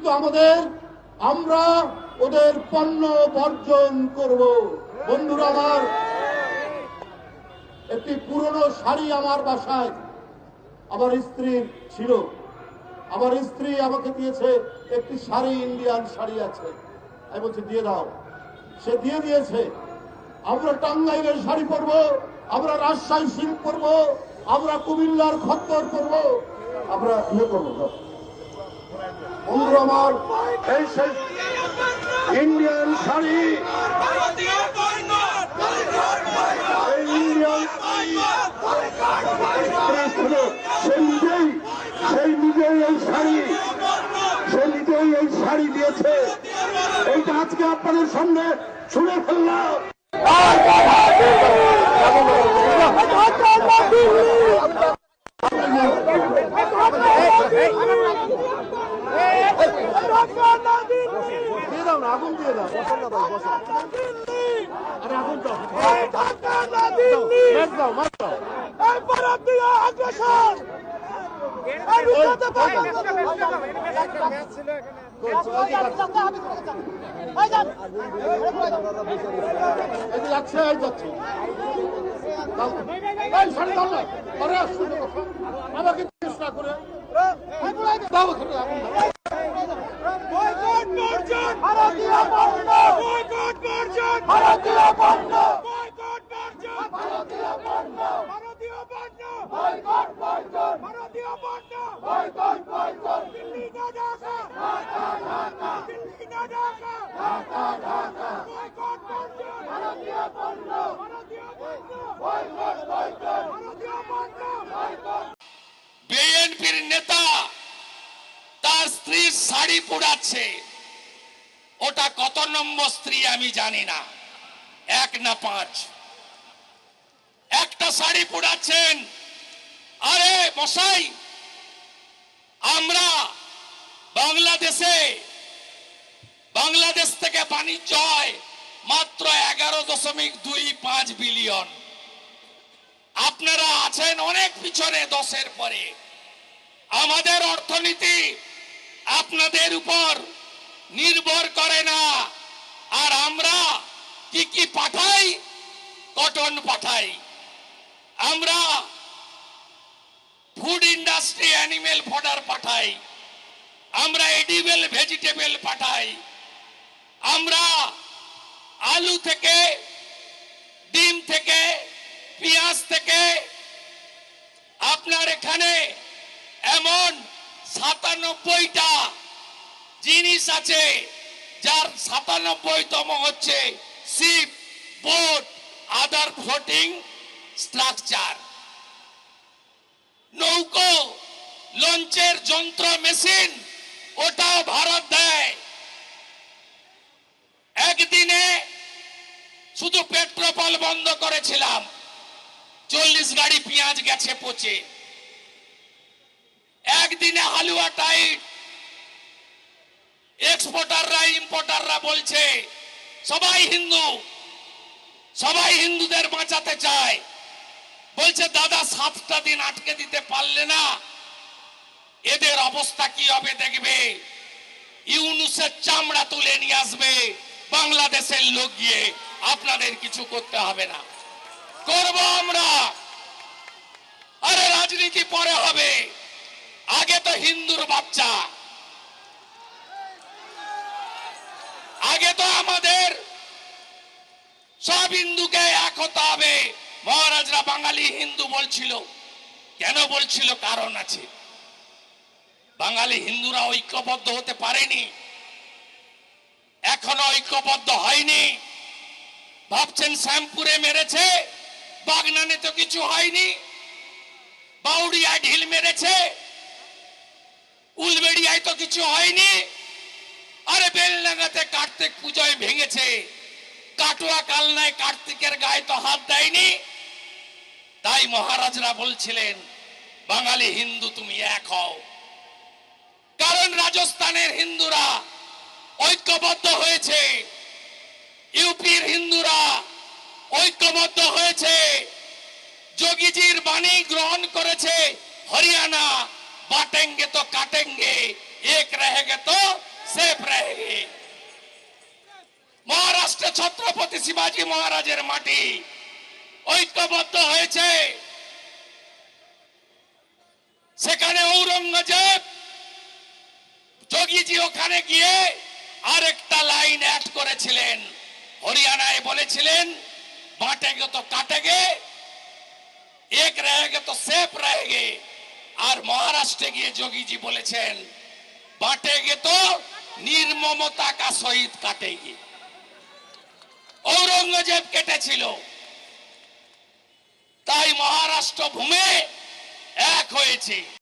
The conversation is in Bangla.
কিন্তু আমরা ওদের পণ্য বর্জন করব। বন্ধুরা আমার, একটি পুরনো শাড়ি আমার বাসায় আমার স্ত্রীর ছিল। আমার স্ত্রী আমাকে দিয়েছে একটি শাড়ি, ইন্ডিয়ান শাড়ি আছে। আমি বলছি দিয়ে দাও, সে দিয়ে দিয়েছে। আমরা টাঙ্গাইলের শাড়ি পরবো, আমরা রাজশাহী সিল্ক পরবো, আমরা কুমিল্লার খদ্দর পরবো, আমরা ইয়ে করবো। বন্ধুরা আমার, এই সেই ইন্ডিয়ান শাড়ি, এই শাড়ি দিয়েছে। এইটা আজকে আপনাদের সামনে ছুঁড়ে ফেললাম। আগুন দিয়ে দাও, আগুন দাও, যাচ্ছে যাচ্ছে আমাকে চেষ্টা করে বিএনপির নেতা তার স্ত্রীর শাড়ি পোড়াচ্ছে। ওটা কত নম্বর স্ত্রী আমি জানি না, 1 না 5। একটা শাড়ি পোড়াচ্ছেন। আরে মশাই, আমরা বাংলাদেশ থেকে বাণিজ্য হয় মাত্র 11.25 বিলিয়ন। আপনারা আছেন অনেক পিছনে, 10-এর পরে। আমাদের অর্থনীতি আপনাদের উপর নির্ভর করে না। আর আমরা কি পাঠাই? কটন পাঠাই। আমরা ফুড ইন্ডাস্ট্রি অ্যানিমেল ফডার পাঠাই, আমরা এডিবল ভেজিটেবল পাঠাই, আমরা আলু থেকে, ডিম থেকে, পেঁয়াজ থেকে। আপনার এখানে এমন 97টা জিনিস আছে, যার 97তম হচ্ছে শিপ, বোট, আদার ফ্লোটিং স্ট্রাকচার। নৌকো, লঞ্চের যন্ত্র, মেশিন, ওটাও ভারত দেয়। একদিনে শুধু পেট্রোল বন্ধ করেছিলাম, 40 গাড়ি পেঁয়াজ গেছে পচে। একদিনে হালুয়া টাইট। এক্সপোর্টাররা ইম্পোর্টাররা বলছে সবাই হিন্দুদের বাঁচাতে চায়। বলছে দাদা 7টা দিন আটকে দিতে পারলে না, এদের অবস্থা কি হবে দেখবে। ইউনুসের চামড়া তুলে নিয়ে আসবে বাংলাদেশের লোক গিয়ে। আপনাদের কিছু করতে হবে না, করব আমরা। আরে রাজনীতি পরে হবে, আগে তো হিন্দুর বাচ্চা, আগে তো আমাদের সব হিন্দুকে এক হতে হবে। মহারাজরা বাঙালি হিন্দু বলছিল, কেন বলছিল? কারণ আছে। বাঙালি হিন্দুরা ঐক্যবদ্ধ হতে পারেনি, এখনো ঐক্যবদ্ধ হয়নি। ভাবছেন শ্যামপুরে মেরেছে, বাগনানে তো কিছু হয়নি। বাউড়িয়ায় ঢিল মেরেছে, উলবেড়িয়ায় তো কিছু হয়নি। আরে বেলডাঙ্গাতে কার্তিক পুজোয় ভেঙেছে, কাটুয়া কালনায় কার্তিকের গায়ে তো হাত দেয়নি। তাই মহারাজরা বলছিলেন বাঙালি হিন্দু তুমি এক হও। কারণ রাজস্থানের হিন্দুরা ঐক্যবদ্ধ হয়েছে, ইউপির হিন্দুরা ঐক্যবদ্ধ হয়েছে, যোগীজির বাণী গ্রহণ করেছে। হরিয়ানা বাটেঙ্গে তো কাটেঙ্গে, এক रहेंगे तो सेफ रहेंगे। মহারাষ্ট্রে ছত্রপতি শিবাজী মহারাজের মাটি ঐক্যবদ্ধ হয়েছে। সেখানে ঔরঙ্গজেব যোগীজি ওখানে গিয়ে আরেকটা লাইন অ্যাড করেছিলেন। হরিয়ানায় বলেছিলেন বাঁটেগে তো কাটেগে, এক रहेगे तो सेफ रहेंगे। আর মহারাষ্ট্রে গিয়ে যোগীজি বলেছেন বাঁটেগে তো নির্মমতা কা সহিত কাটেগে। ঔরঙ্গজেব কেটেছিল, তাই মহারাষ্ট্র ভূমে এক হয়েছে।